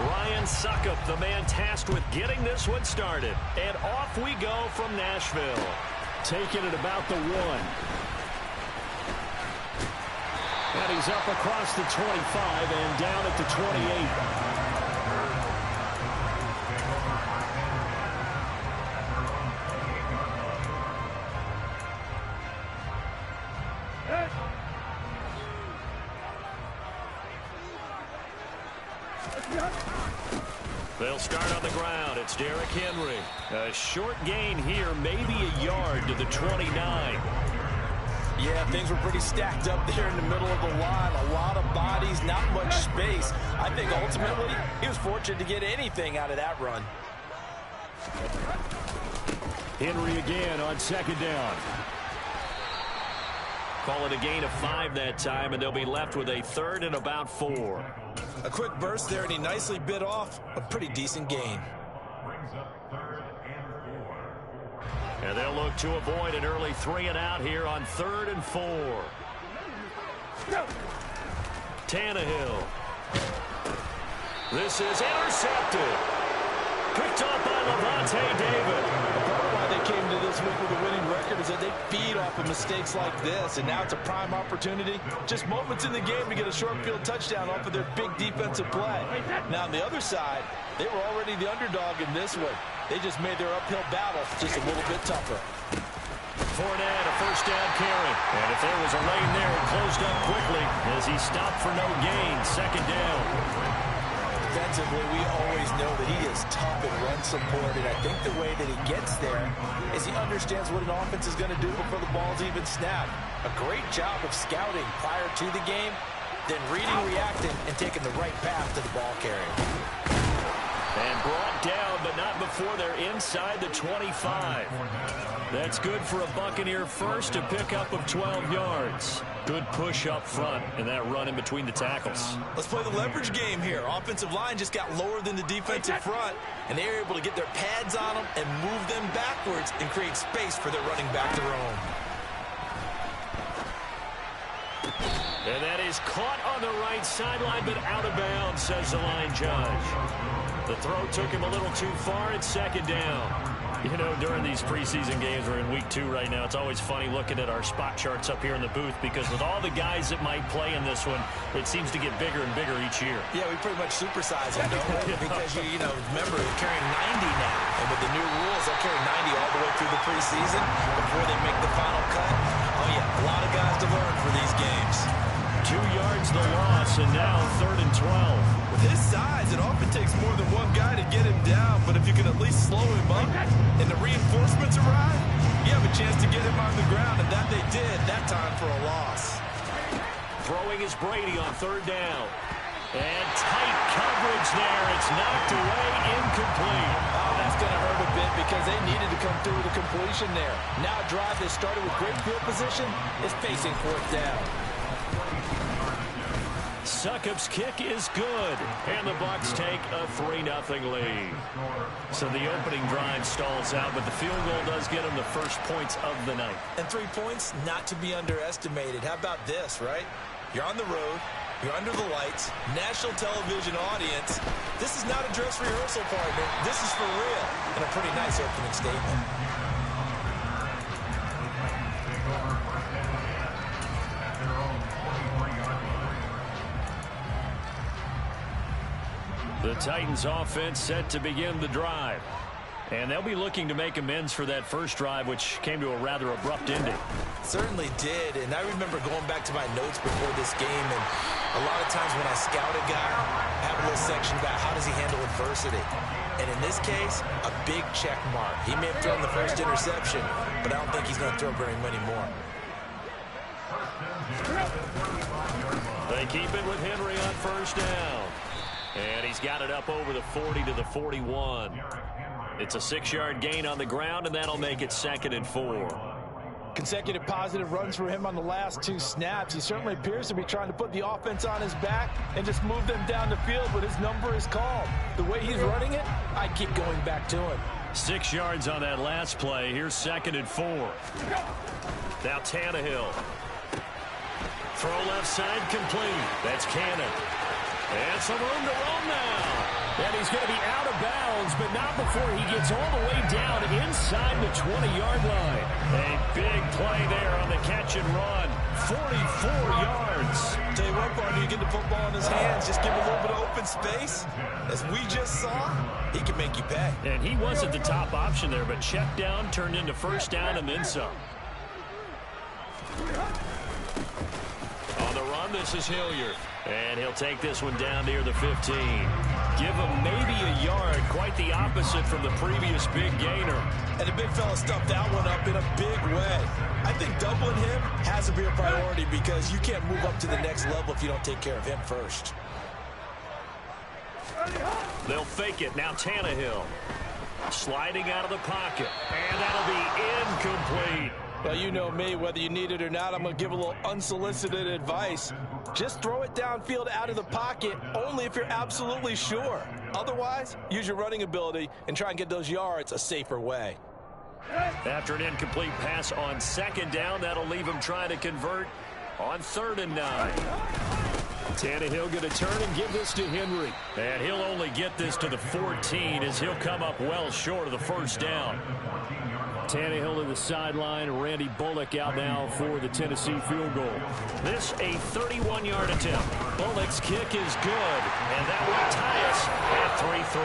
Ryan Suckup, the man tasked with getting this one started. And off we go from Nashville. Taking it about the 1. And he's up across the 25 and down at the 28. They'll start on the ground. It's Derrick Henry. A short gain here, maybe a yard to the 29. Yeah, things were pretty stacked up there in the middle of the line. A lot of bodies, not much space. I think ultimately he was fortunate to get anything out of that run. Henry again on second down. Call it a gain of 5 that time, and they'll be left with a 3rd and about 4. A quick burst there, and he nicely bit off a pretty decent gain. And they'll look to avoid an early 3 and out here on 3rd and 4. Tannehill. This is intercepted. Picked up by Levante David. Part of why they came to this week with a winning record is that they feed off of mistakes like this, and now it's a prime opportunity. Just moments in the game to get a short field touchdown off of their big defensive play. Now on the other side, they were already the underdog in this one. They just made their uphill battle just a little bit tougher. Fournette, a first down carry. And if there was a lane there, it closed up quickly as he stopped for no gain. Second down. Defensively, we always know that he is tough and run support, and I think the way that he gets there is he understands what an offense is going to do before the ball's even snapped. A great job of scouting prior to the game, then reading, reacting, and taking the right path to the ball carrier. And brought down, but not before they're inside the 25. That's good for a Buccaneer first, a pickup of 12 yards. Good push up front, and that run in between the tackles. Let's play the leverage game here. Offensive line just got lower than the defensive front, and they were able to get their pads on them and move them backwards and create space for their running back to roam. And that is caught on the right sideline, but out of bounds, says the line judge. The throw took him a little too far. It's second down. You know, during these preseason games, we're in week 2 right now. It's always funny looking at our spot charts up here in the booth because with all the guys that might play in this one, it seems to get bigger and bigger each year. Yeah, we pretty much supersize them, don't we? Because, you know, remember, they're carrying 90 now. And with the new rules, they'll carry 90 all the way through the preseason before they make the final cut. Oh, yeah, a lot of guys to learn for these games. 2 yards the loss, and now 3rd and 12. With his size, it often takes more than one guy to get him down, but if you can at least slow him up and the reinforcements arrive, you have a chance to get him on the ground, and that they did that time for a loss. Throwing is Brady on 3rd down. And tight coverage there. It's knocked away, incomplete. Oh, that's going to hurt a bit because they needed to come through with a completion there. Now a drive that started with great field position is facing 4th down. Succup's kick is good, and the Bucs take a 3-0 lead. So the opening drive stalls out, but the field goal does get them the first points of the night. And 3 points, not to be underestimated. How about this, right? You're on the road, you're under the lights, national television audience. This is not a dress rehearsal, partner. This is for real, and a pretty nice opening statement. The Titans offense set to begin the drive. And they'll be looking to make amends for that first drive, which came to a rather abrupt ending. Certainly did, and I remember going back to my notes before this game, and a lot of times when I scout a guy, I have a little section about how does he handle adversity. And in this case, a big check mark. He may have thrown the first interception, but I don't think he's going to throw very many more. They keep it with Henry on first down. And he's got it up over the 40 to the 41. It's a 6-yard gain on the ground, and that'll make it 2nd and 4. Consecutive positive runs for him on the last 2 snaps. He certainly appears to be trying to put the offense on his back and just move them down the field, but his number is called. The way he's running it, I'd keep going back to him. 6 yards on that last play. Here's 2nd and 4. Now Tannehill. Throw left side complete. That's Cannon. And some room to roam now. And he's going to be out of bounds, but not before he gets all the way down inside the 20-yard line. A big play there on the catch and run. 44 yards. Tell you what, partner, you get the football in his hands, just give him a little bit of open space. As we just saw, he can make you pay. And he wasn't the top option there, but check down turned into first down and then some. On the run, this is Hilliard. And he'll take this one down near the 15. Give him maybe a yard, quite the opposite from the previous big gainer. And the big fella stuffed that one up in a big way. I think doubling him has to be a priority because you can't move up to the next level if you don't take care of him first. They'll fake it. Now Tannehill. Sliding out of the pocket. And that'll be incomplete. Well, you know me, whether you need it or not, I'm going to give a little unsolicited advice. Just throw it downfield out of the pocket only if you're absolutely sure. Otherwise, use your running ability and try and get those yards a safer way. After an incomplete pass on second down, that'll leave him trying to convert on 3rd and 9. Tannehill going to turn and give this to Henry. And he'll only get this to the 14 as he'll come up well short of the first down. Tannehill to the sideline. Randy Bullock out now for the Tennessee field goal. This a 31-yard attempt. Bullock's kick is good, and that will tie us at 3-3.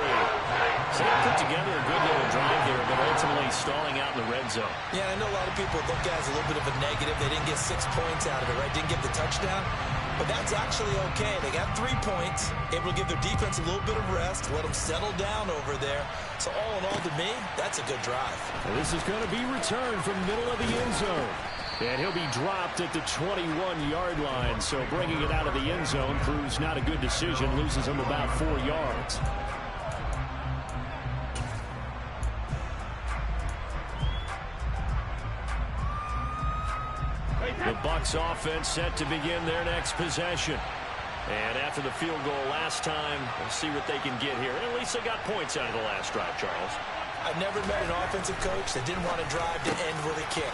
So they put together a good little drive there, but ultimately stalling out in the red zone. Yeah, I know a lot of people look at it as a little bit of a negative. They didn't get 6 points out of it, right? Didn't get the touchdown. But that's actually okay. They got 3 points, able to give their defense a little bit of rest, let them settle down over there. So all in all, to me, that's a good drive. And this is going to be returned from the middle of the end zone. And he'll be dropped at the 21-yard line. So bringing it out of the end zone proves not a good decision. Loses him about 4 yards. The Bucs offense set to begin their next possession. And after the field goal last time, we'll see what they can get here. At least they got points out of the last drive, Charles. I've never met an offensive coach that didn't want to drive to end with a kick.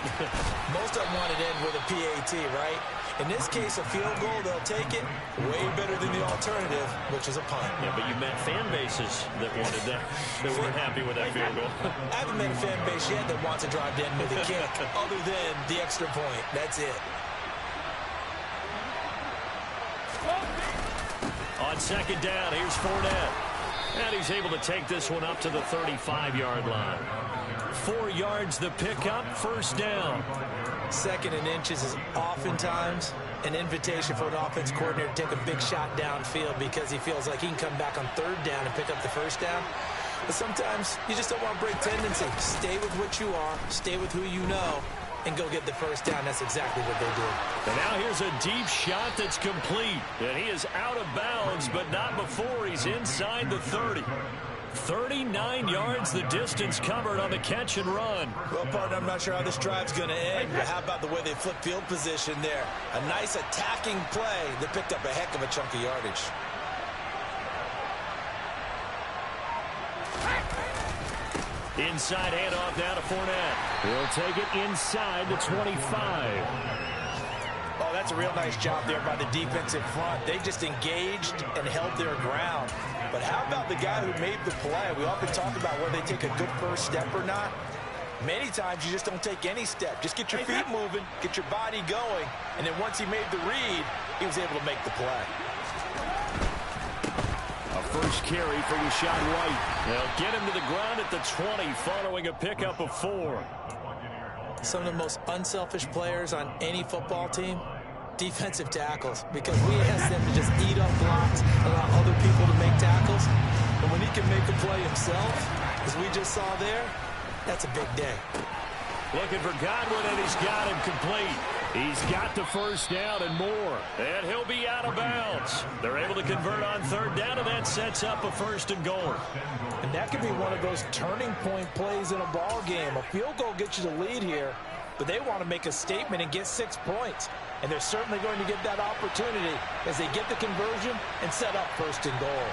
Most of them want to end with a PAT, right? In this case, a field goal, they'll take it way better than the alternative, which is a punt. Yeah, but you met fan bases that wanted that, that weren't happy with that field goal. I haven't met a fan base yet that wants to drive to end with a kick, other than the extra point. That's it. On second down, here's Fournette. And he's able to take this one up to the 35-yard line. 4 yards the pickup, first down. 2nd and inches is oftentimes an invitation for an offense coordinator to take a big shot downfield because he feels like he can come back on 3rd down and pick up the first down. But sometimes you just don't want to break tendency. Stay with what you are, stay with who you know, and go get the first down. That's exactly what they did. And now here's a deep shot that's complete. And he is out of bounds, but not before he's inside the 30. 39 yards the distance covered on the catch and run. Well, partner, I'm not sure how this drive's going to end, but how about the way they flip field position there? A nice attacking play that picked up a heck of a chunk of yardage. Inside handoff now to Fournette. He'll take it inside the 25. Oh, that's a real nice job there by the defensive front. They just engaged and held their ground. But how about the guy who made the play? We often talk about whether they take a good first step or not. Many times you just don't take any step. Just get your feet moving, get your body going, and then once he made the read, he was able to make the play. A first carry for Rashaad White. They'll get him to the ground at the 20 following a pickup of 4. Some of the most unselfish players on any football team, defensive tackles, because we ask them to just eat up blocks, allow other people to make tackles. And when he can make a play himself, as we just saw there, that's a big day. Looking for Godwin, and he's got him complete. He's got the first down and more. And he'll be out of bounds. They're able to convert on 3rd down, and that sets up a 1st and goal. And that could be one of those turning point plays in a ball game. A field goal gets you the lead here, but they want to make a statement and get 6 points. And they're certainly going to get that opportunity as they get the conversion and set up 1st and goal.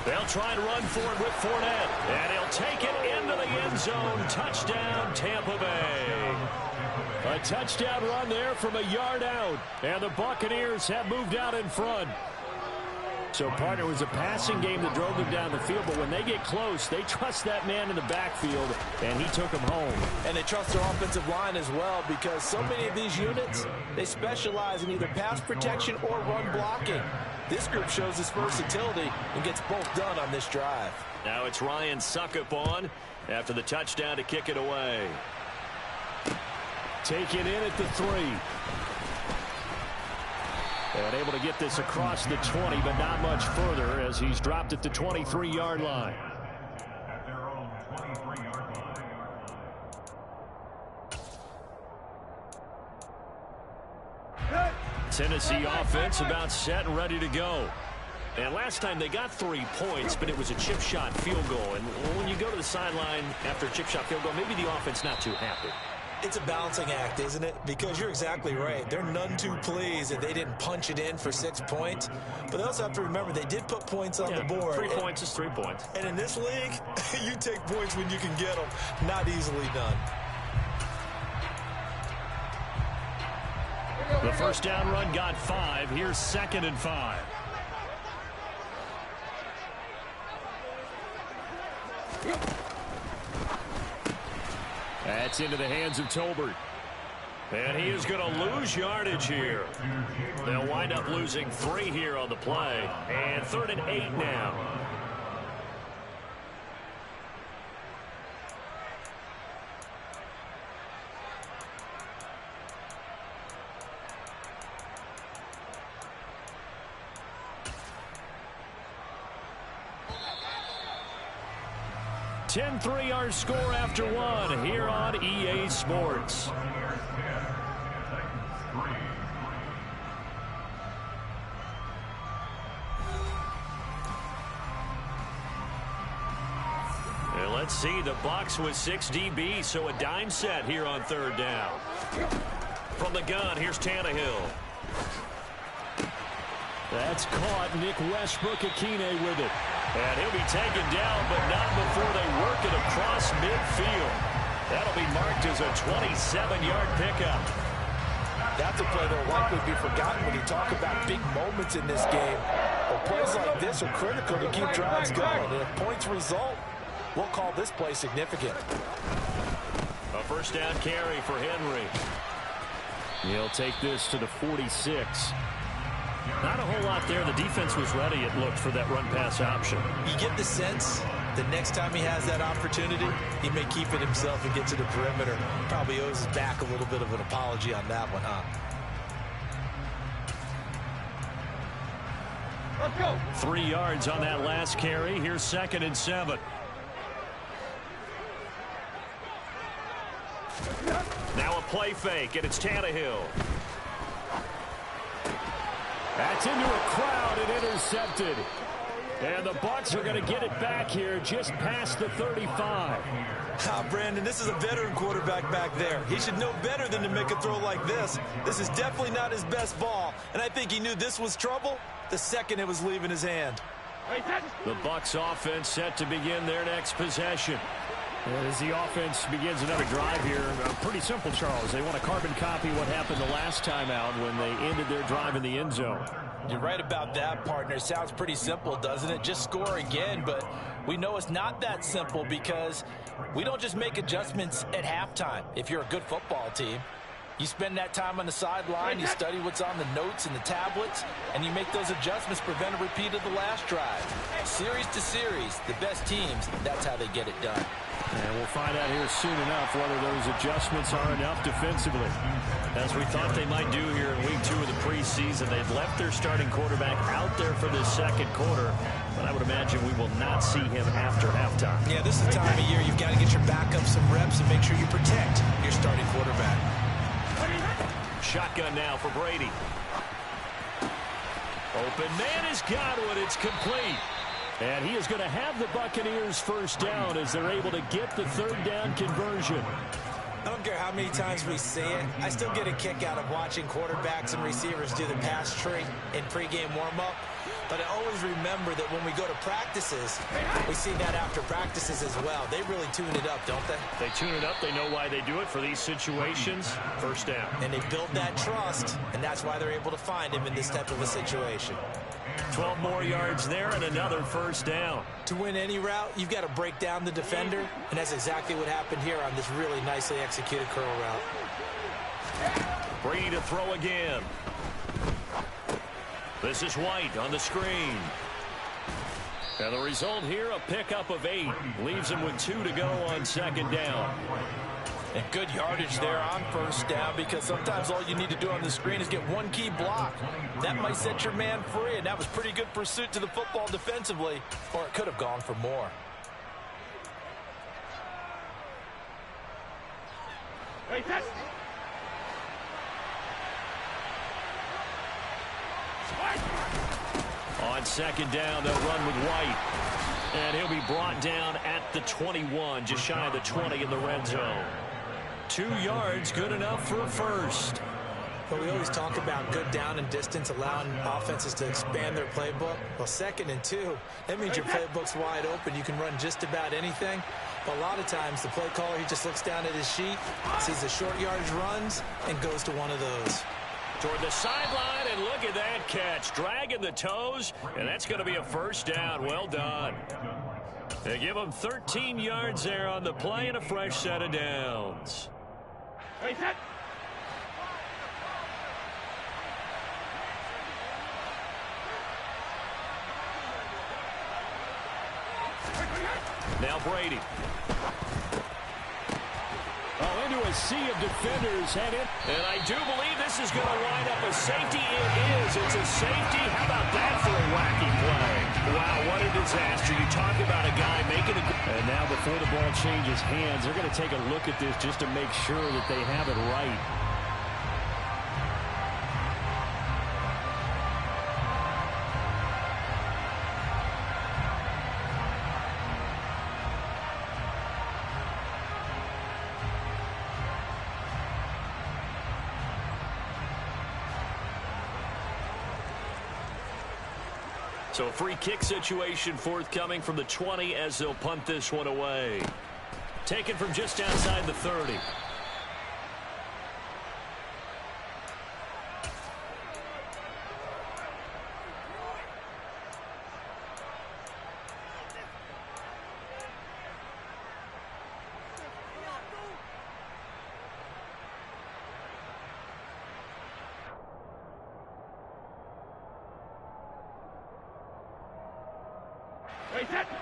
They'll try and run for it with Fournette. And he'll take it into the end zone. Touchdown, Tampa Bay. A touchdown run there from a yard out. And the Buccaneers have moved out in front. So, partner, it was a passing game that drove them down the field, but when they get close, they trust that man in the backfield, and he took them home. And they trust their offensive line as well, because so many of these units, they specialize in either pass protection or run blocking. This group shows its versatility and gets both done on this drive. Now it's Ryan Suckup on after the touchdown to kick it away. Take it in at the 3. And able to get this across the 20, but not much further as he's dropped at the 23-yard line. Tennessee offense about set and ready to go. And last time they got 3 points, but it was a chip shot field goal. And when you go to the sideline after a chip shot field goal, maybe the offense not too happy. It's a balancing act, isn't it? Because you're exactly right. They're none too pleased that they didn't punch it in for 6 points. But they also have to remember they did put points on the board. 3 points is 3 points. And in this league, you take points when you can get them. Not easily done. The first down run got 5. Here's 2nd and 5. That's into the hands of Tolbert. And he is going to lose yardage here. They'll wind up losing 3 here on the play. And 3rd and 8 now. (10-3) our score after 1 here on EA Sports. And let's see, the Bucs with 6 DB, so a dime set here on 3rd down. From the gun, here's Tannehill. That's caught. Nick Westbrook-Akine with it. And he'll be taken down, but not before they work it across midfield. That'll be marked as a 27-yard pickup. That's a play that will likely be forgotten when you talk about big moments in this game. But plays like this are critical to keep drives going. And if points result, we'll call this play significant. A first down carry for Henry. He'll take this to the 46. Not a whole lot there. The defense was ready, it looked, for that run-pass option. You get the sense the next time he has that opportunity, he may keep it himself and get to the perimeter. Probably owes his back a little bit of an apology on that one, huh? Let's go. 3 yards on that last carry. Here's 2nd and 7. Now a play fake, and it's Tannehill. That's into a crowd and intercepted. And the Bucs are going to get it back here just past the 35. Brandon, this is a veteran quarterback back there. He should know better than to make a throw like this. This is definitely not his best ball. And I think he knew this was trouble the second it was leaving his hand. The Bucs offense set to begin their next possession. As the offense begins another drive here, pretty simple, Charles. They want to carbon copy what happened the last time out when they ended their drive in the end zone. You're right about that, partner. Sounds pretty simple, doesn't it? Just score again, but we know it's not that simple because we don't just make adjustments at halftime. If you're a good football team, you spend that time on the sideline, you study what's on the notes and the tablets, and you make those adjustments, prevent a repeat of the last drive. Series to series, the best teams, that's how they get it done. And we'll find out here soon enough whether those adjustments are enough defensively. As we thought they might do here in week 2 of the preseason, they've left their starting quarterback out there for this second quarter. But I would imagine we will not see him after halftime. Yeah, this is the time of year you've got to get your backup some reps and make sure you protect your starting quarterback. Shotgun now for Brady. Open man has got one. It's complete. And he is going to have the Buccaneers first down as they're able to get the 3rd down conversion. I don't care how many times we see it. I still get a kick out of watching quarterbacks and receivers do the pass tree in pregame warm-up. But I always remember that when we go to practices, we see that after practices as well. They really tune it up, don't they? They tune it up. They know why they do it for these situations. First down. And they build that trust, and that's why they're able to find him in this type of a situation. 12 more yards there and another first down. To win any route, you've got to break down the defender, and that's exactly what happened here on this really nicely executed curl route. Brady to throw again. This is White on the screen. And the result here, a pickup of 8. Leaves him with 2 to go on second down. And good yardage there on first down, because sometimes all you need to do on the screen is get one key block. That might set your man free, and that was pretty good pursuit to the football defensively, or it could have gone for more. On second down, they'll run with White. And he'll be brought down at the 21, just shy of the 20 in the red zone. 2 yards, good enough for a first. But we always talk about good down and distance, allowing offenses to expand their playbook. Well, 2nd and 2, that means your playbook's wide open. You can run just about anything. But a lot of times, the play caller, he just looks down at his sheet, sees the short yardage runs, and goes to one of those. Toward the sideline, and look at that catch. Dragging the toes, and that's going to be a first down. Well done. They give him 13 yards there on the play and a fresh set of downs. Now Brady. Oh, into a sea of defenders headed. And I do believe this is going to wind up a safety. It is. It's a safety. How about that for a wacky play? Wow, what a disaster. You talk about a guy making a... And now before the ball changes hands, they're going to take a look at this just to make sure that they have it right. So a free kick situation forthcoming from the 20 as they'll punt this one away. Taken from just outside the 30.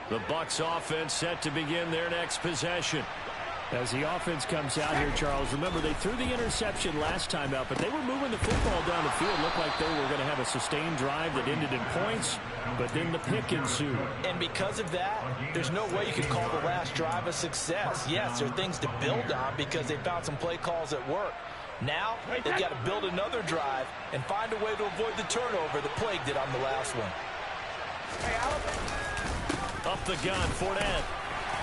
The Bucs offense set to begin their next possession. As the offense comes out here, Charles, remember they threw the interception last time out, but they were moving the football down the field. Looked like they were going to have a sustained drive that ended in points, but then the pick ensued. And because of that, there's no way you can call the last drive a success. Yes, there are things to build on because they found some play calls that work. Now, they've got to build another drive and find a way to avoid the turnover that plagued it on the last one. Up the gun, Fournette.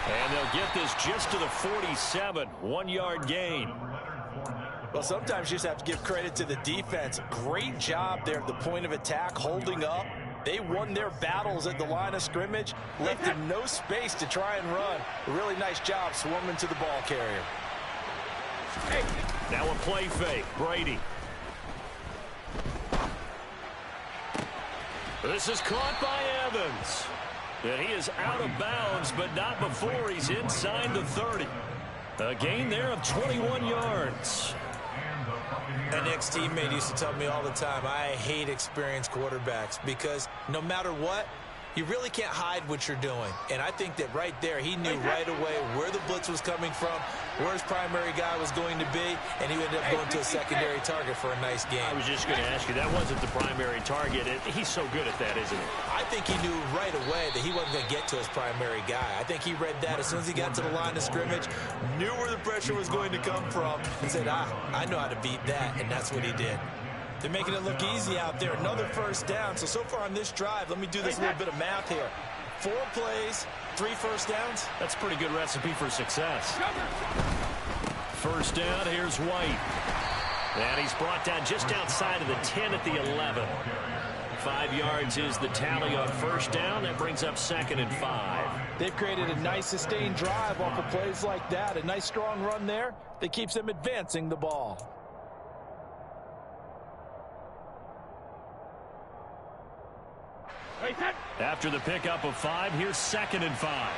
And they'll get this just to the 47. 1-yard gain. Well, sometimes you just have to give credit to the defense. Great job there at the point of attack, holding up. They won their battles at the line of scrimmage, left them no space to try and run. A really nice job swarming to the ball carrier. Now a play fake. Brady. This is caught by Evans. And he is out of bounds, but not before he's inside the 30. A gain there of 21 yards. An ex-teammate used to tell me all the time, I hate experienced quarterbacks because no matter what, you really can't hide what you're doing. And I think that right there, he knew right away where the blitz was coming from, where his primary guy was going to be, and he ended up going to a secondary target for a nice game. I was just going to ask you, that wasn't the primary target. He's so good at that, isn't he? I think he knew right away that he wasn't going to get to his primary guy. I think he read that as soon as he got to the line of scrimmage, knew where the pressure was going to come from, and said, I know how to beat that, and that's what he did. They're making it look easy out there. Another first down. So far on this drive, let me do this little bit of math here. 4 plays, 3 first downs. That's a pretty good recipe for success. First down, here's White. And he's brought down just outside of the 10 at the 11. 5 yards is the tally on first down. That brings up 2nd and 5. They've created a nice sustained drive off of plays like that. A nice strong run there that keeps them advancing the ball. After the pickup of 5, here's 2nd and 5.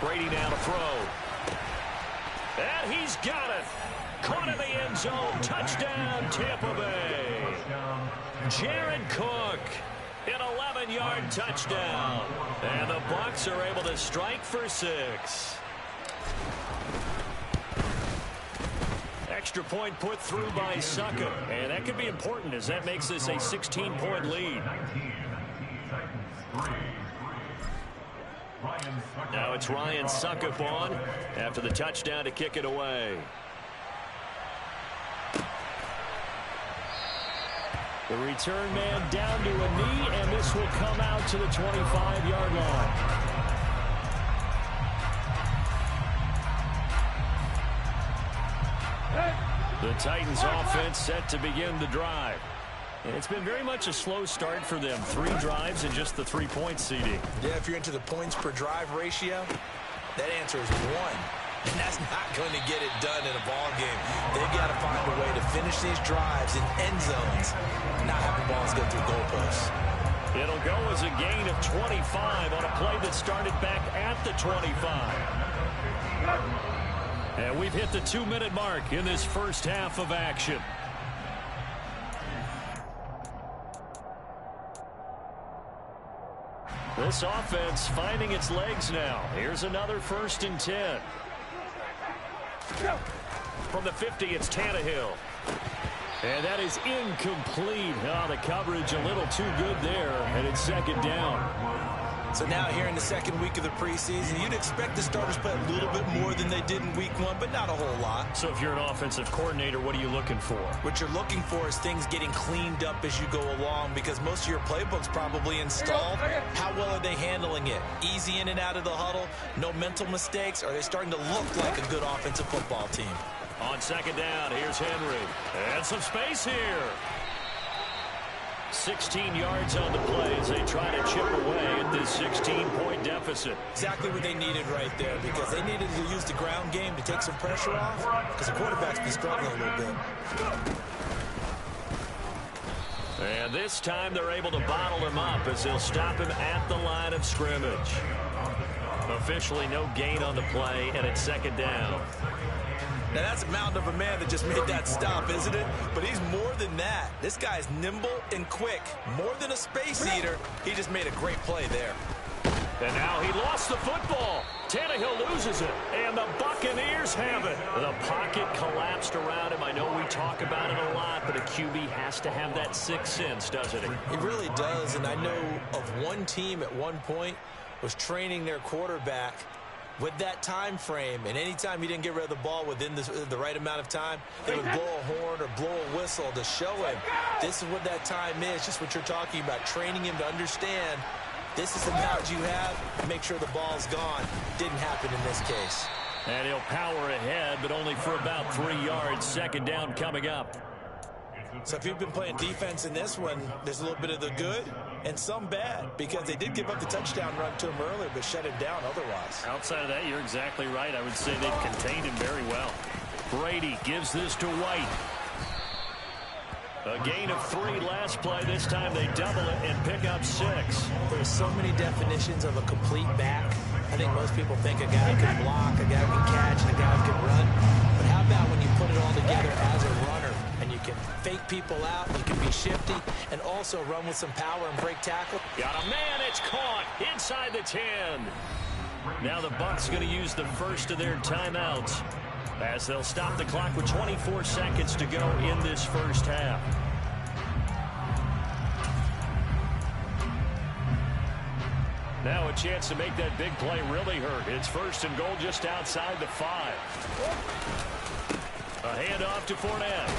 Brady now to throw. And he's got it. Caught in the end zone. Touchdown, Tampa Bay. Jared Cook. An 11-yard touchdown. And the Bucs are able to strike for 6. Extra point put through by Succop. And that could be important as that makes this a 16-point lead. Now it's Ryan Succop on after the touchdown to kick it away. The return man down to a knee, and this will come out to the 25-yard line. The Titans offense set to begin the drive. And it's been very much a slow start for them. 3 drives and just the 3-point seeding. Yeah, if you're into the points per drive ratio, that answer is 1. And that's not going to get it done in a ball game. They've got to find a way to finish these drives in end zones, not having balls go through goalposts. It'll go as a gain of 25 on a play that started back at the 25. And we've hit the 2-minute mark in this first half of action. This offense finding its legs now. Here's another 1st and 10. From the 50, it's Tannehill. And that is incomplete. Oh, the coverage a little too good there, and it's 2nd down. So now here in the 2nd week of the preseason, you'd expect the starters to play a little bit more than they did in week 1, but not a whole lot. So if you're an offensive coordinator, what are you looking for? What you're looking for is things getting cleaned up as you go along, because most of your playbook's probably installed. How well are they handling it? Easy in and out of the huddle? No mental mistakes? Are they starting to look like a good offensive football team? On 2nd down, here's Henry. And some space here. 16 yards on the play as they try to chip away at this 16-point deficit. Exactly what they needed right there, because they needed to use the ground game to take some pressure off, because the quarterback's been struggling a little bit. And this time they're able to bottle him up as they'll stop him at the line of scrimmage. Officially no gain on the play, and it's 2nd down. Now, that's a mountain of a man that just made that stop, isn't it? But he's more than that. This guy's nimble and quick. More than a space eater. He just made a great play there. And now he lost the football. Tannehill loses it, and the Buccaneers have it. The pocket collapsed around him. I know we talk about it a lot, but a QB has to have that 6th sense, doesn't he? He really does, and I know of one team at one point was training their quarterback with that time frame, and anytime he didn't get rid of the ball within the right amount of time, they would blow a horn or blow a whistle to show him this is what that time is, just what you're talking about, training him to understand this is the amount you have, make sure the ball's gone. Didn't happen in this case. And he'll power ahead, but only for about 3 yards. 2nd down coming up. So if you've been playing defense in this one, there's a little bit of the good and some bad, because they did give up the touchdown run to him earlier, but shut him down otherwise. Outside of that, you're exactly right. I would say they've contained him very well. Brady gives this to White. A gain of 3 last play. This time they double it and pick up 6. There's so many definitions of a complete back. I think most people think a guy who can block, a guy who can catch, and a guy who can run. But how about when you put it all together as a runner, and you can fake people out, you can be shifty, and also run with some power and break tackle? Got a man, it's caught inside the 10. Now the Bucs going to use the first of their timeouts as they'll stop the clock with 24 seconds to go in this first half. Now a chance to make that big play really hurt. It's 1st and goal just outside the 5. A handoff to Fournette.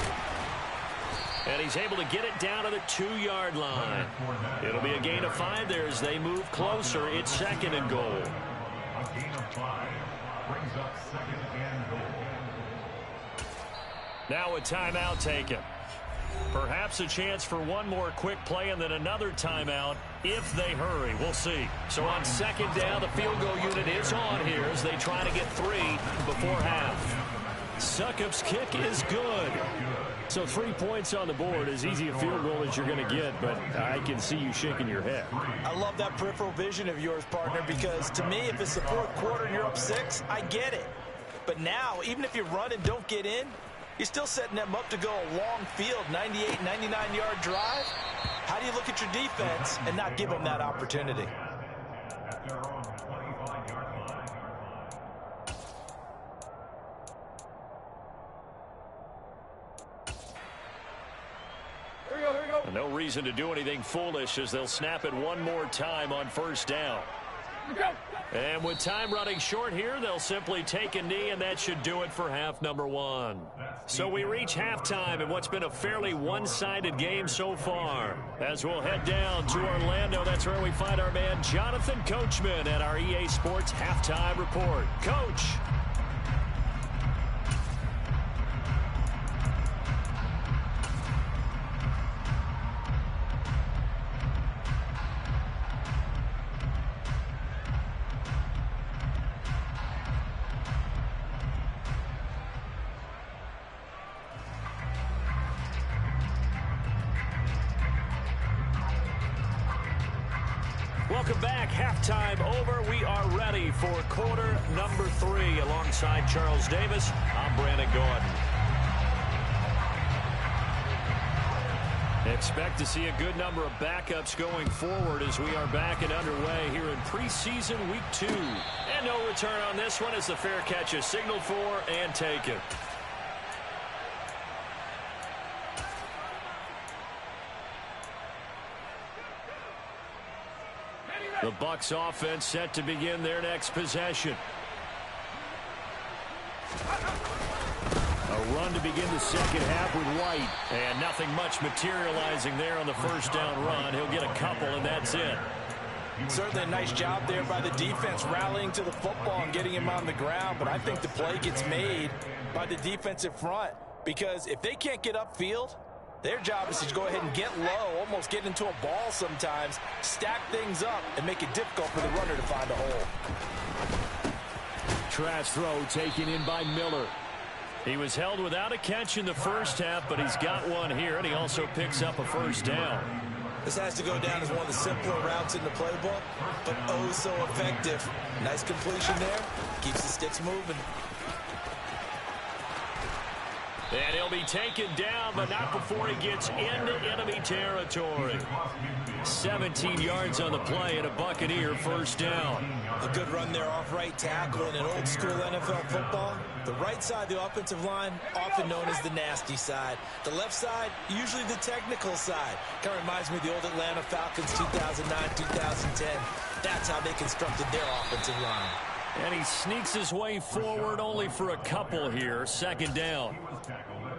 And he's able to get it down to the 2-yard line. It'll be a gain of 5 there as they move closer. It's 2nd and goal. A gain of 5 brings up 2nd and goal. Now a timeout taken. Perhaps a chance for one more quick play and then another timeout if they hurry. We'll see. So on second down, the field goal unit is on here as they try to get 3 before half. Succop's kick is good. So 3 points on the board, as easy a field goal as you're going to get, but I can see you shaking your head. I love that peripheral vision of yours, partner, because to me, if it's the fourth quarter and you're up 6, I get it. But now, even if you run and don't get in, you're still setting them up to go a long field, 98, 99-yard drive. How do you look at your defense and not give them that opportunity? No reason to do anything foolish as they'll snap it one more time on first down. And with time running short here, they'll simply take a knee, and that should do it for half number 1. So we reach halftime in what's been a fairly one-sided game so far. As we'll head down to Orlando, that's where we find our man Jonathan Coachman at our EA Sports Halftime Report. Coach. Welcome back. Halftime over. We are ready for quarter number 3. Alongside Charles Davis, I'm Brandon Gordon. Expect to see a good number of backups going forward as we are back and underway here in preseason week 2. And no return on this one as the fair catch is signaled for and taken. The Bucs offense set to begin their next possession. A run to begin the second half with White. And nothing much materializing there on the first down run. He'll get a couple, and that's it. Certainly a nice job there by the defense rallying to the football and getting him on the ground. But I think the play gets made by the defensive front. Because if they can't get upfield, their job is to go ahead and get low, almost get into a ball sometimes, stack things up, and make it difficult for the runner to find a hole. Trash throw taken in by Miller. He was held without a catch in the first half, but he's got one here, and he also picks up a first down. This has to go down as one of the simpler routes in the playbook, but oh so effective. Nice completion there. Keeps the sticks moving. And he'll be taken down, but not before he gets into enemy territory. 17 yards on the play and a Buccaneer first down. A good run there off right tackle in an old school NFL football. The right side of the offensive line, often known as the nasty side. The left side, usually the technical side. Kind of reminds me of the old Atlanta Falcons 2009-2010. That's how they constructed their offensive line. And he sneaks his way forward only for a couple here. Second down.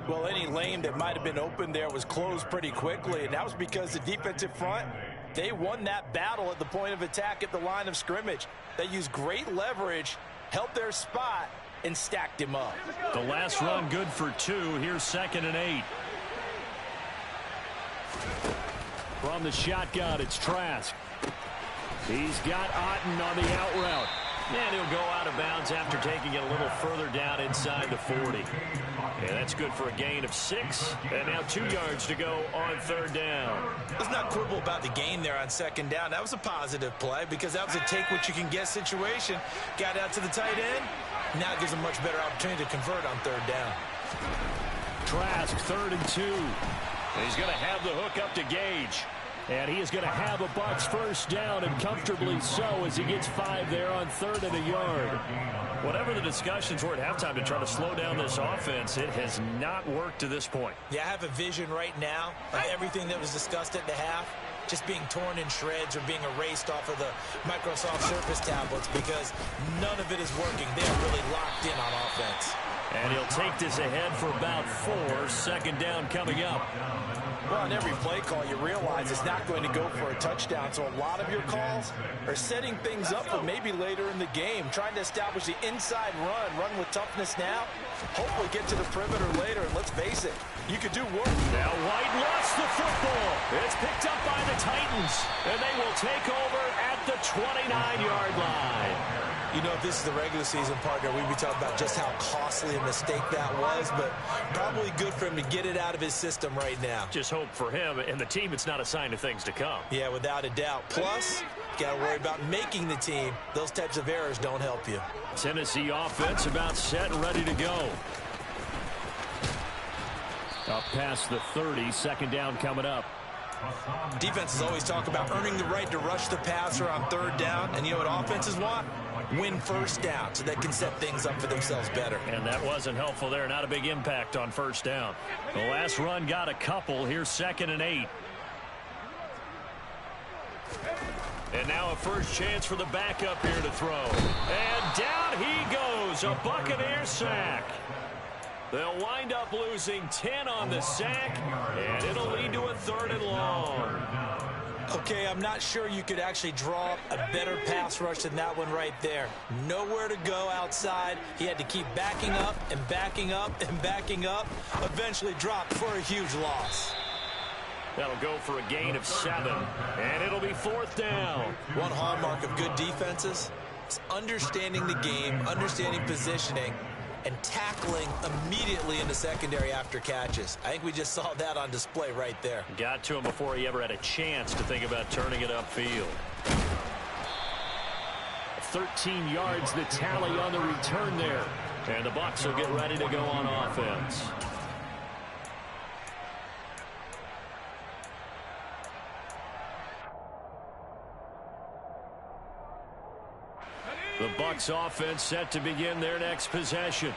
Well, any lane that might have been open there was closed pretty quickly, and that was because the defensive front, they won that battle at the point of attack at the line of scrimmage. They used great leverage, held their spot, and stacked him up. The last run good for 2. Here's 2nd and 8. From the shotgun, it's Trask. He's got Otten on the out route. And he'll go out of bounds after taking it a little further down inside the 40. Yeah, that's good for a gain of 6. And now 2 yards to go on third down. Let's not quibble about the gain there on second down. That was a positive play because that was a take-what-you-can-get situation. Got out to the tight end. Now it gives a much better opportunity to convert on third down. Trask, 3rd and 2. And he's going to have the hook up to Gage. And he is going to have a Bucs first down, and comfortably so, as he gets 5 there on 3rd and a yard. Whatever the discussions were at halftime to try to slow down this offense, it has not worked to this point. Yeah, I have a vision right now of everything that was discussed at the half. just being torn in shreds or being erased off of the Microsoft Surface tablets because none of it is working. They're really locked in on offense. And he'll take this ahead for about 4. Second down coming up. Well, on every play call, you realize it's not going to go for a touchdown. So a lot of your calls are setting things up for maybe later in the game, trying to establish the inside run with toughness now, hopefully get to the perimeter later. And let's face it, you could do work. Now White lost the football. It's picked up by the Titans, and they will take over at the 29-yard line. You know, if this is the regular season, partner, we'd be talking about just how costly a mistake that was, but probably good for him to get it out of his system right now. Just hope for him and the team it's not a sign of things to come. Yeah, without a doubt. Plus, got to worry about making the team. Those types of errors don't help you. Tennessee offense about set and ready to go. Up past the 30, second down coming up. Defenses always talk about earning the right to rush the passer on third down, and you know what offenses want? Win first down so they can set things up for themselves better. And that wasn't helpful there. Not a big impact on first down. The last run got a couple. Here's 2nd and 8. And now a first chance for the backup here to throw. And down he goes. A Buccaneer sack. They'll wind up losing 10 on the sack, and it'll lead to a 3rd and long. Okay, I'm not sure you could actually draw up a better pass rush than that one right there. Nowhere to go outside. He had to keep backing up and backing up and backing up. Eventually dropped for a huge loss. That'll go for a gain of 7, and it'll be 4th down. One hallmark of good defenses is understanding the game, understanding positioning, and tackling immediately in the secondary after catches. I think we just saw that on display right there. Got to him before he ever had a chance to think about turning it upfield. 13 yards the tally on the return there. And the Bucs will get ready to go on offense. The Bucs offense set to begin their next possession.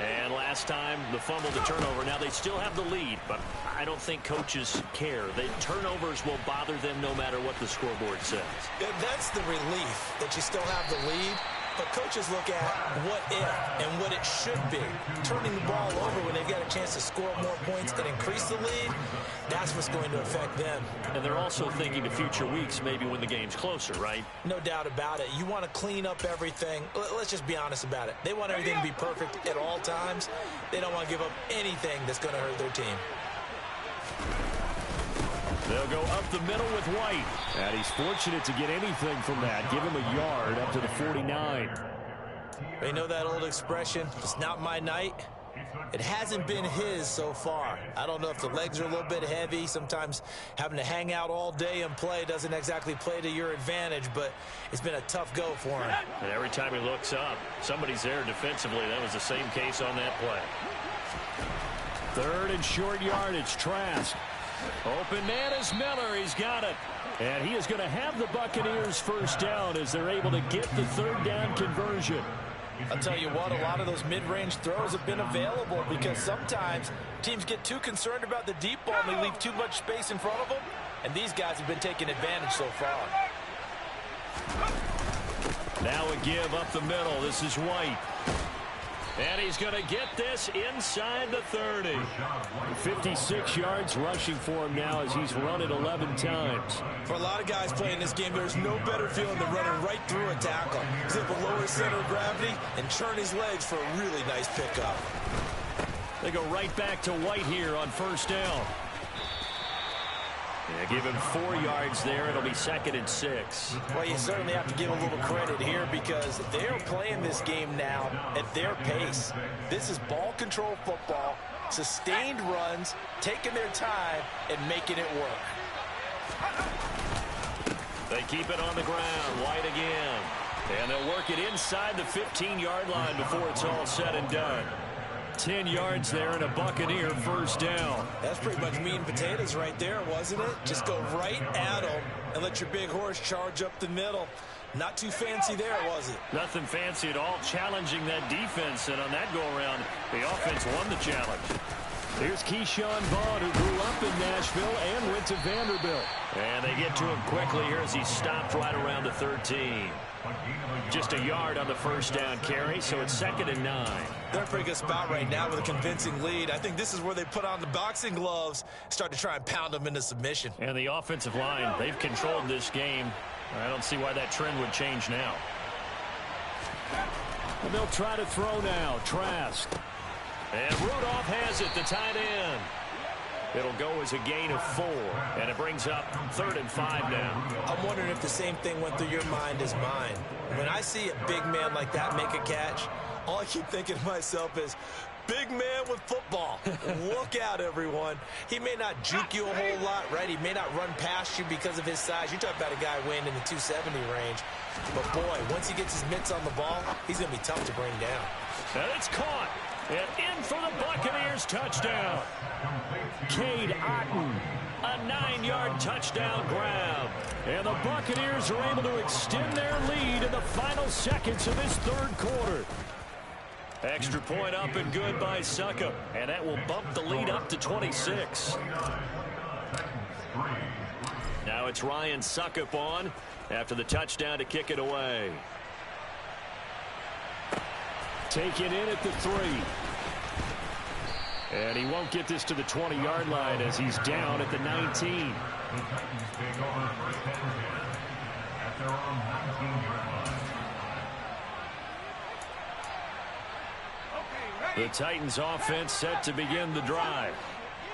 And last time, the fumble to turnover. Now, they still have the lead, but I don't think coaches care. The turnovers will bother them no matter what the scoreboard says. Yeah, that's the relief that you still have the lead. But coaches look at what if and what it should be. Turning the ball over when they've got a chance to score more points and increase the lead, that's what's going to affect them. And they're also thinking to future weeks, maybe when the game's closer, right? No doubt about it. You want to clean up everything. Let's just be honest about it. They want everything to be perfect at all times. They don't want to give up anything that's going to hurt their team. They'll go up the middle with White. And he's fortunate to get anything from that. Give him a yard up to the 49. You know that old expression, it's not my night? It hasn't been his so far. I don't know if the legs are a little bit heavy. Sometimes having to hang out all day and play doesn't exactly play to your advantage, but it's been a tough go for him. And every time he looks up, somebody's there defensively. That was the same case on that play. 3rd and short yardage, Trask. Open man is Miller. He's got it. And he is going to have the Buccaneers first down as they're able to get the 3rd down conversion. I'll tell you what, a lot of those mid-range throws have been available because sometimes teams get too concerned about the deep ball and they leave too much space in front of them. And these guys have been taking advantage so far. Now a give up the middle. This is White. And he's going to get this inside the 30. 56 yards rushing for him now as he's run it 11 times. For a lot of guys playing this game, there's no better feeling than running right through a tackle. He's able to lower his center of gravity and churn his legs for a really nice pickup. They go right back to White here on first down. Yeah, give him 4 yards there. It'll be 2nd and 6. Well, you certainly have to give a little credit here because they're playing this game now at their pace. This is ball control football, sustained runs, taking their time, and making it work. They keep it on the ground. White again. And they'll work it inside the 15-yard line before it's all said and done. 10 yards there and a Buccaneer first down. That's pretty much meat and potatoes right there, wasn't it? Just go right at them and let your big horse charge up the middle. Not too fancy there, was it? Nothing fancy at all, challenging that defense. And on that go-around, the offense won the challenge. Here's Keyshawn Vaughn, who grew up in Nashville and went to Vanderbilt. And they get to him quickly here as he stopped right around the 13. Just a yard on the first down carry, so it's 2nd and 9. They're in a pretty good spot right now with a convincing lead. I think this is where they put on the boxing gloves, start to try and pound them into submission. And the offensive line, they've controlled this game. I don't see why that trend would change now. And they'll try to throw now. Trask. And Rudolph has it, the tight end. It'll go as a gain of 4, and it brings up 3rd and 5 now. I'm wondering if the same thing went through your mind as mine. When I see a big man like that make a catch, all I keep thinking to myself is, big man with football. Look out, everyone. He may not juke you a whole lot, right? He may not run past you because of his size. You're talking about a guy weighing in the 270 range. But, boy, once he gets his mitts on the ball, he's going to be tough to bring down. And it's caught. And in for the Buccaneers touchdown. Cade Otton, a 9-yard touchdown grab. And the Buccaneers are able to extend their lead in the final seconds of this 3rd quarter. Extra point up and good by Succop. And that will bump the lead up to 26. Now it's Ryan Succop on after the touchdown to kick it away. Taken in at the 3. And he won't get this to the 20-yard line as he's down at the 19. The Titans offense set to begin the drive.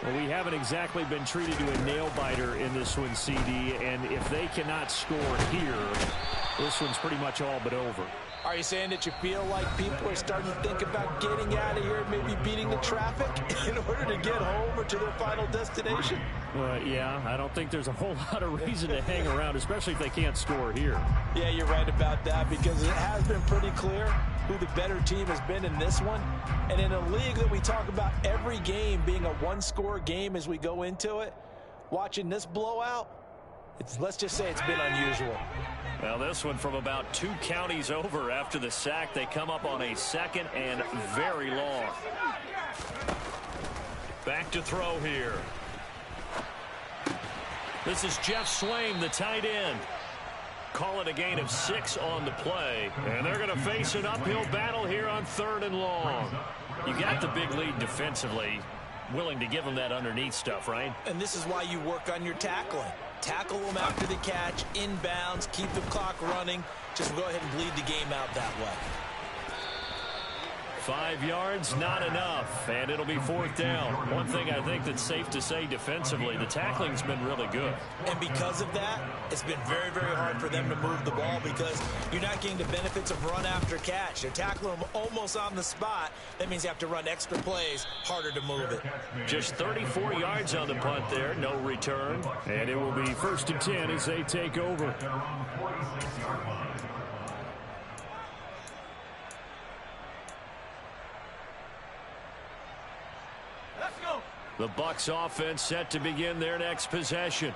Well, we haven't exactly been treated to a nail-biter in this one, CD, and if they cannot score here, this one's pretty much all but over. Are you saying that you feel like people are starting to think about getting out of here, maybe beating the traffic in order to get home or to their final destination? Yeah, I don't think there's a whole lot of reason to hang around, especially if they can't score here. Yeah, you're right about that, because it has been pretty clear who the better team has been in this one. And in a league that we talk about every game being a one-score game as we go into it, watching this blowout, let's just say it's been unusual. Well, this one from about 2 counties over after the sack. They come up on a 2nd and very long. Back to throw here. This is Jeff Swaim, the tight end. Call it a gain of 6 on the play. And they're going to face an uphill battle here on 3rd and long. You got the big lead defensively. Willing to give them that underneath stuff, right? And this is why you work on your tackling. Tackle them after the catch, inbounds, keep the clock running. Just go ahead and bleed the game out that way. 5 yards, not enough, and it'll be 4th down. One thing I think that's safe to say defensively, the tackling's been really good. And because of that, it's been very, very hard for them to move the ball because you're not getting the benefits of run after catch. They're tackling them almost on the spot. That means you have to run extra plays, harder to move it. Just 34 yards on the punt there, no return. And it will be 1st and 10 as they take over. The Bucs offense set to begin their next possession.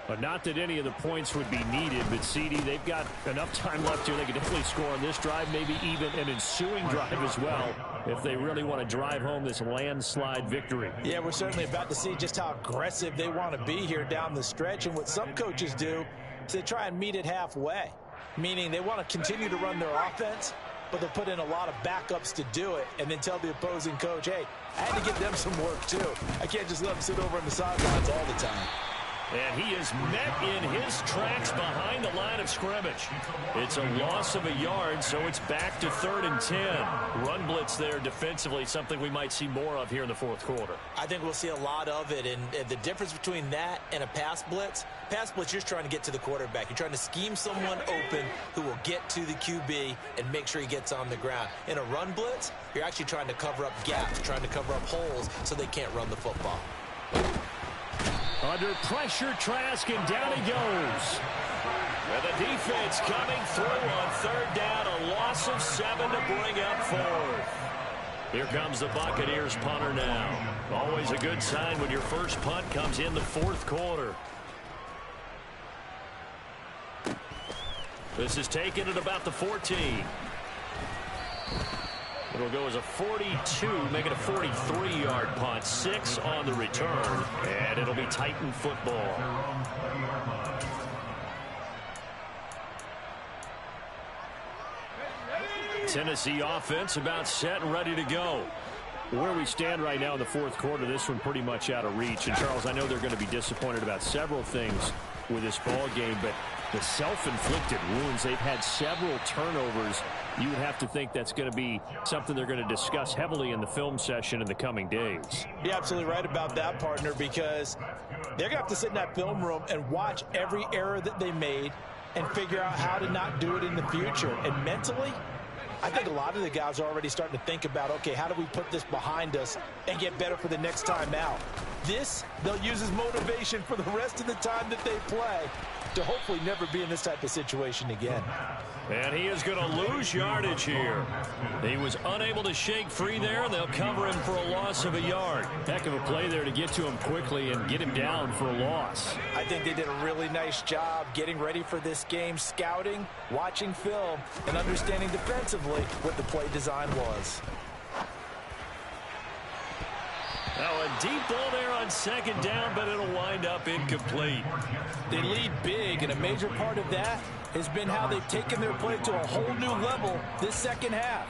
But not that any of the points would be needed, but CD, they've got enough time left here. They can definitely score on this drive, maybe even an ensuing drive as well, if they really want to drive home this landslide victory. Yeah, we're certainly about to see just how aggressive they want to be here down the stretch. And what some coaches do is they try and meet it halfway, meaning they want to continue to run their offense, but they'll put in a lot of backups to do it and then tell the opposing coach, hey, I had to give them some work too. I can't just let them sit over on the sidelines all the time. And he is met in his tracks behind the line of scrimmage. It's a loss of a yard, so it's back to 3rd and 10. Run blitz there defensively, something we might see more of here in the 4th quarter. I think we'll see a lot of it, and the difference between that and a pass blitz, you're just trying to get to the quarterback. You're trying to scheme someone open who will get to the QB and make sure he gets on the ground. In a run blitz, you're actually trying to cover up gaps, trying to cover up holes so they can't run the football. Under pressure, Trask, and down he goes. And the defense coming through on 3rd down, a loss of 7 to bring up 4th. Here comes the Buccaneers punter now. Always a good sign when your first punt comes in the 4th quarter. This is taken at about the 14. It'll go as a 42, make it a 43-yard punt. 6 on the return, and it'll be Titan football. Tennessee offense about set and ready to go. Where we stand right now in the fourth quarter, this one pretty much out of reach. And, Charles, I know they're going to be disappointed about several things with this ball game, but the self-inflicted wounds, they've had several turnovers. You would have to think that's going to be something they're going to discuss heavily in the film session in the coming days. You're absolutely right about that, partner, because they're going to have to sit in that film room and watch every error that they made and figure out how to not do it in the future. And mentally, I think a lot of the guys are already starting to think about, okay, how do we put this behind us and get better for the next time out? This, they'll use as motivation for the rest of the time that they play to hopefully never be in this type of situation again. And he is going to lose yardage here. He was unable to shake free there, and they'll cover him for a loss of a yard. Heck of a play there to get to him quickly and get him down for a loss. I think they did a really nice job getting ready for this game, scouting, watching film, and understanding defensively what the play design was. Now a deep ball there on second down, but it'll wind up incomplete. They lead big, and a major part of that has been how they've taken their play to a whole new level this second half.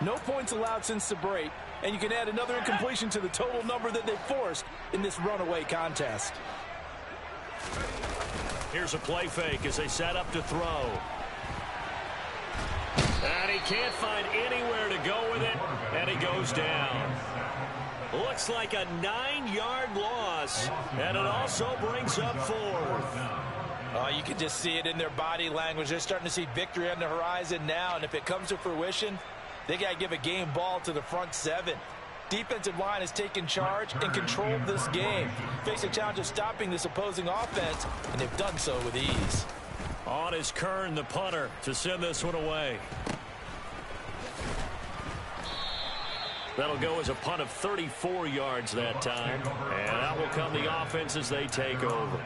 No points allowed since the break, and you can add another incompletion to the total number that they forced in this runaway contest. Here's a play fake as they set up to throw. And he can't find anywhere to go with it, and he goes down. Looks like a 9-yard loss, and it also brings up 4th. Oh, you can just see it in their body language. They're starting to see victory on the horizon now, and if it comes to fruition, they got to give a game ball to the front 7. Defensive line has taken charge and controlled this game. Face a challenge of stopping this opposing offense, and they've done so with ease. On is Kern, the punter, to send this one away. That'll go as a punt of 34 yards that time. And out will come the offense as they take over.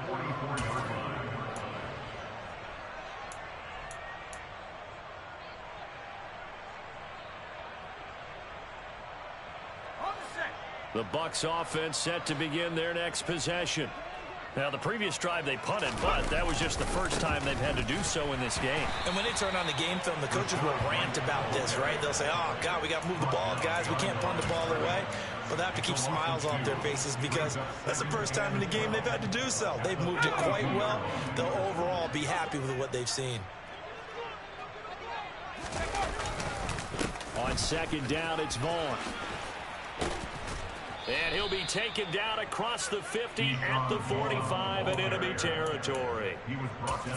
The Bucs offense set to begin their next possession. Now, the previous drive they punted, but that was just the first time they've had to do so in this game. And when they turn on the game film, the coaches will rant about this, right? They'll say, oh, God, we got to move the ball, guys. We can't punt the ball away. But they have to keep smiles off their faces because that's the first time in the game they've had to do so. They've moved it quite well. They'll overall be happy with what they've seen. On second down, it's Vaughn. And he'll be taken down across the 50 at the 45 in enemy territory.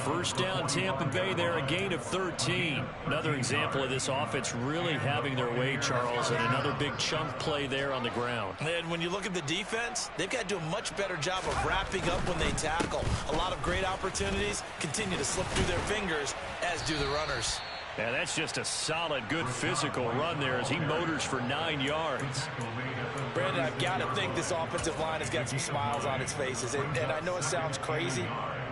First down, Tampa Bay there, a gain of 13. Another example of this offense really having their way, Charles, and another big chunk play there on the ground. And when you look at the defense, they've got to do a much better job of wrapping up when they tackle. A lot of great opportunities continue to slip through their fingers, as do the runners. And that's just a solid, good physical run there as he motors for 9 yards. Brandon, I've got to think this offensive line has got some smiles on its faces. And I know it sounds crazy,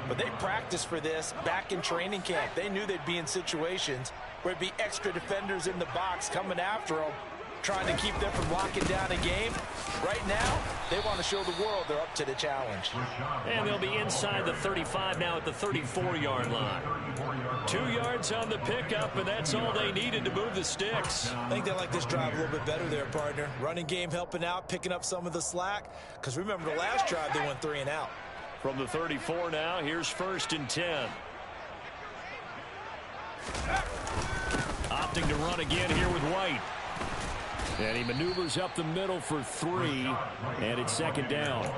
but they practiced for this back in training camp. They knew they'd be in situations where it'd be extra defenders in the box coming after them, trying to keep them from locking down a game. Right now, they want to show the world they're up to the challenge. And they'll be inside the 35 now at the 34-yard line. 2 yards on the pickup, and that's all they needed to move the sticks. I think they like this drive a little bit better there, partner. Running game helping out, picking up some of the slack. Because remember, the last drive, they went 3 and out. From the 34 now, here's 1st and 10. Opting to run again here with White. And he maneuvers up the middle for 3, and it's second down.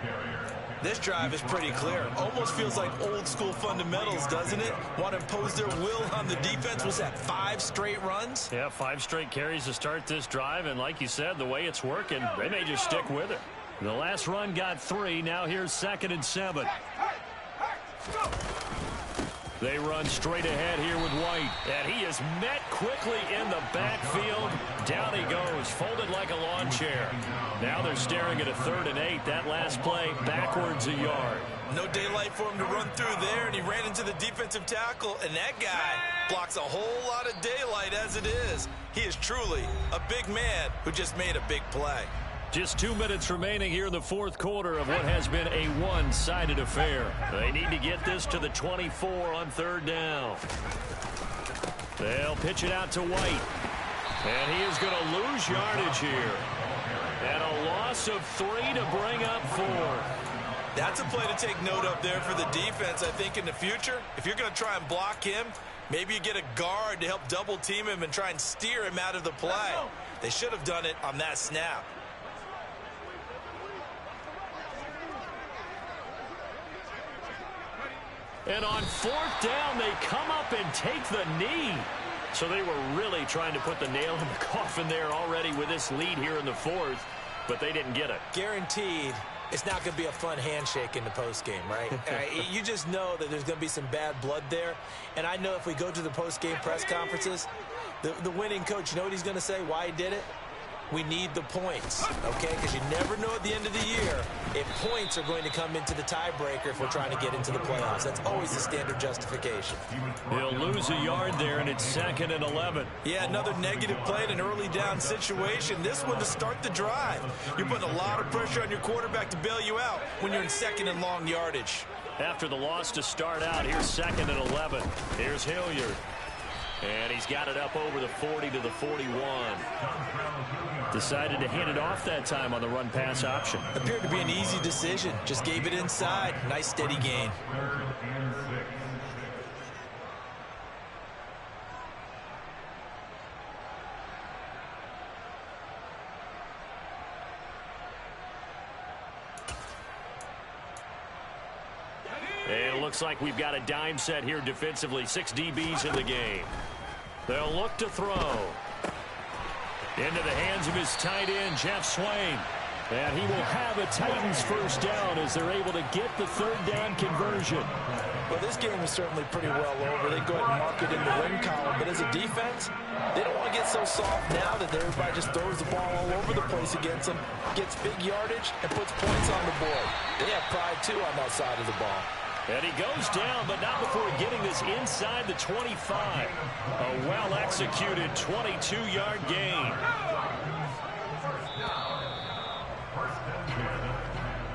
This drive is pretty clear. Almost feels like old school fundamentals, doesn't it? Want to impose their will on the defense. Was that 5 straight runs? Yeah, 5 straight carries to start this drive, and like you said, the way it's working, they may just stick with it. The last run got 3. Now here's 2nd and 7. They run straight ahead here with White. And he is met quickly in the backfield. Down he goes, folded like a lawn chair. Now they're staring at a 3rd and 8. That last play, backwards a yard. No daylight for him to run through there, and he ran into the defensive tackle, and that guy blocks a whole lot of daylight as it is. He is truly a big man who just made a big play. Just 2 minutes remaining here in the 4th quarter of what has been a one-sided affair. They need to get this to the 24 on 3rd down. They'll pitch it out to White. And he is going to lose yardage here. And a loss of 3 to bring up 4. That's a play to take note of there for the defense, I think, in the future. If you're going to try and block him, maybe you get a guard to help double team him and try and steer him out of the play. They should have done it on that snap. And on 4th down, they come up and take the knee. So they were really trying to put the nail in the coffin there already with this lead here in the 4th, but they didn't get it. Guaranteed it's not going to be a fun handshake in the postgame, right? You just know that there's going to be some bad blood there. And I know if we go to the postgame press conferences, the winning coach, you know what he's going to say, why he did it? We need the points, okay? Because you never know at the end of the year if points are going to come into the tiebreaker if we're trying to get into the playoffs. That's always the standard justification. He'll lose a yard there, and it's 2nd and 11. Yeah, another negative play in an early down situation. This one to start the drive. You're putting a lot of pressure on your quarterback to bail you out when you're in 2nd and long yardage. After the loss to start out, here's 2nd and 11. Here's Hilliard. And he's got it up over the 40 to the 41. Decided to hand it off that time on the run-pass option. Appeared to be an easy decision. Just gave it inside. Nice steady gain. And it looks like we've got a dime set here defensively. 6 DBs in the game. They'll look to throw. Into the hands of his tight end, Jeff Swain. And he will have a Titans first down as they're able to get the 3rd down conversion. Well, this game is certainly pretty well over. They go ahead and mark it in the win column. But as a defense, they don't want to get so soft now that everybody just throws the ball all over the place against them, gets big yardage, and puts points on the board. They have pride, too, on that side of the ball. And he goes down, but not before getting this inside the 25. A well-executed 22-yard gain.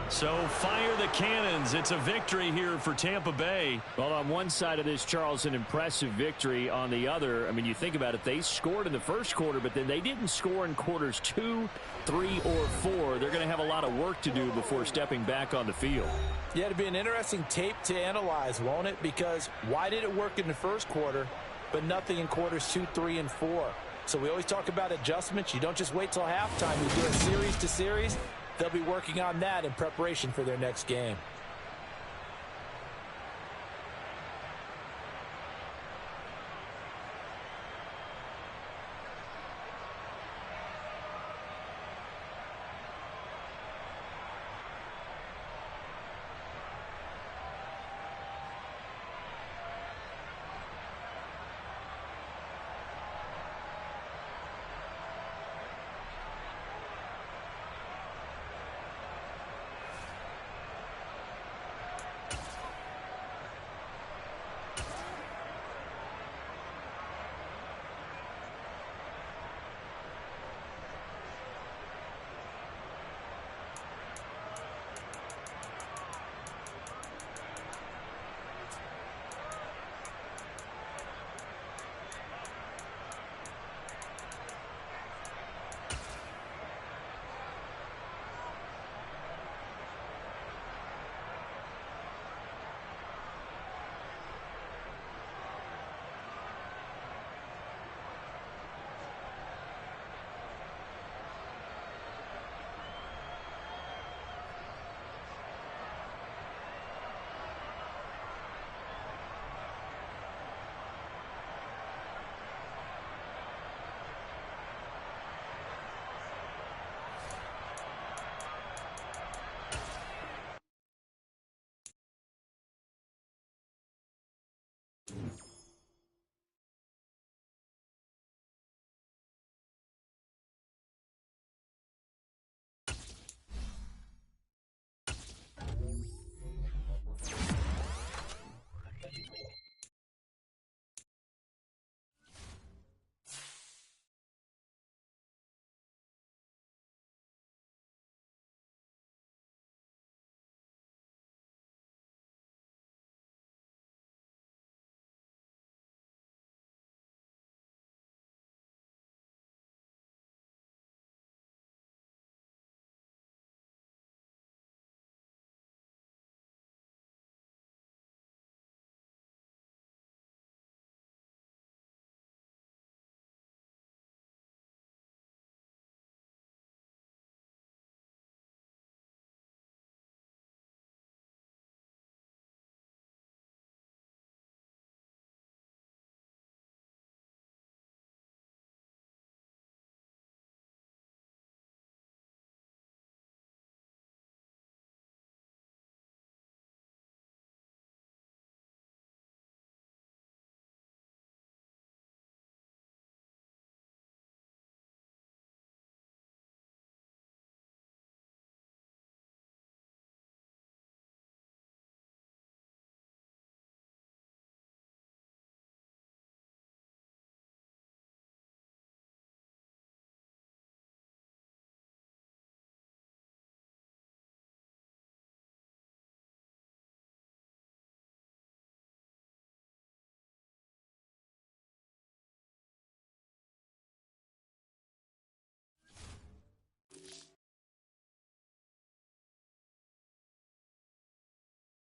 So fire the cannons. It's a victory here for Tampa Bay. Well, on one side of this, Charles, an impressive victory. On the other, I mean, you think about it, they scored in the first quarter, but then they didn't score in quarters 2, 3, or 4. They're going to have a lot of work to do before stepping back on the field. Yeah, it'll be an interesting tape to analyze, won't it? Because why did it work in the first quarter, but nothing in quarters 2, 3, and 4? So we always talk about adjustments. You don't just wait till halftime. You do it series to series. They'll be working on that in preparation for their next game. it.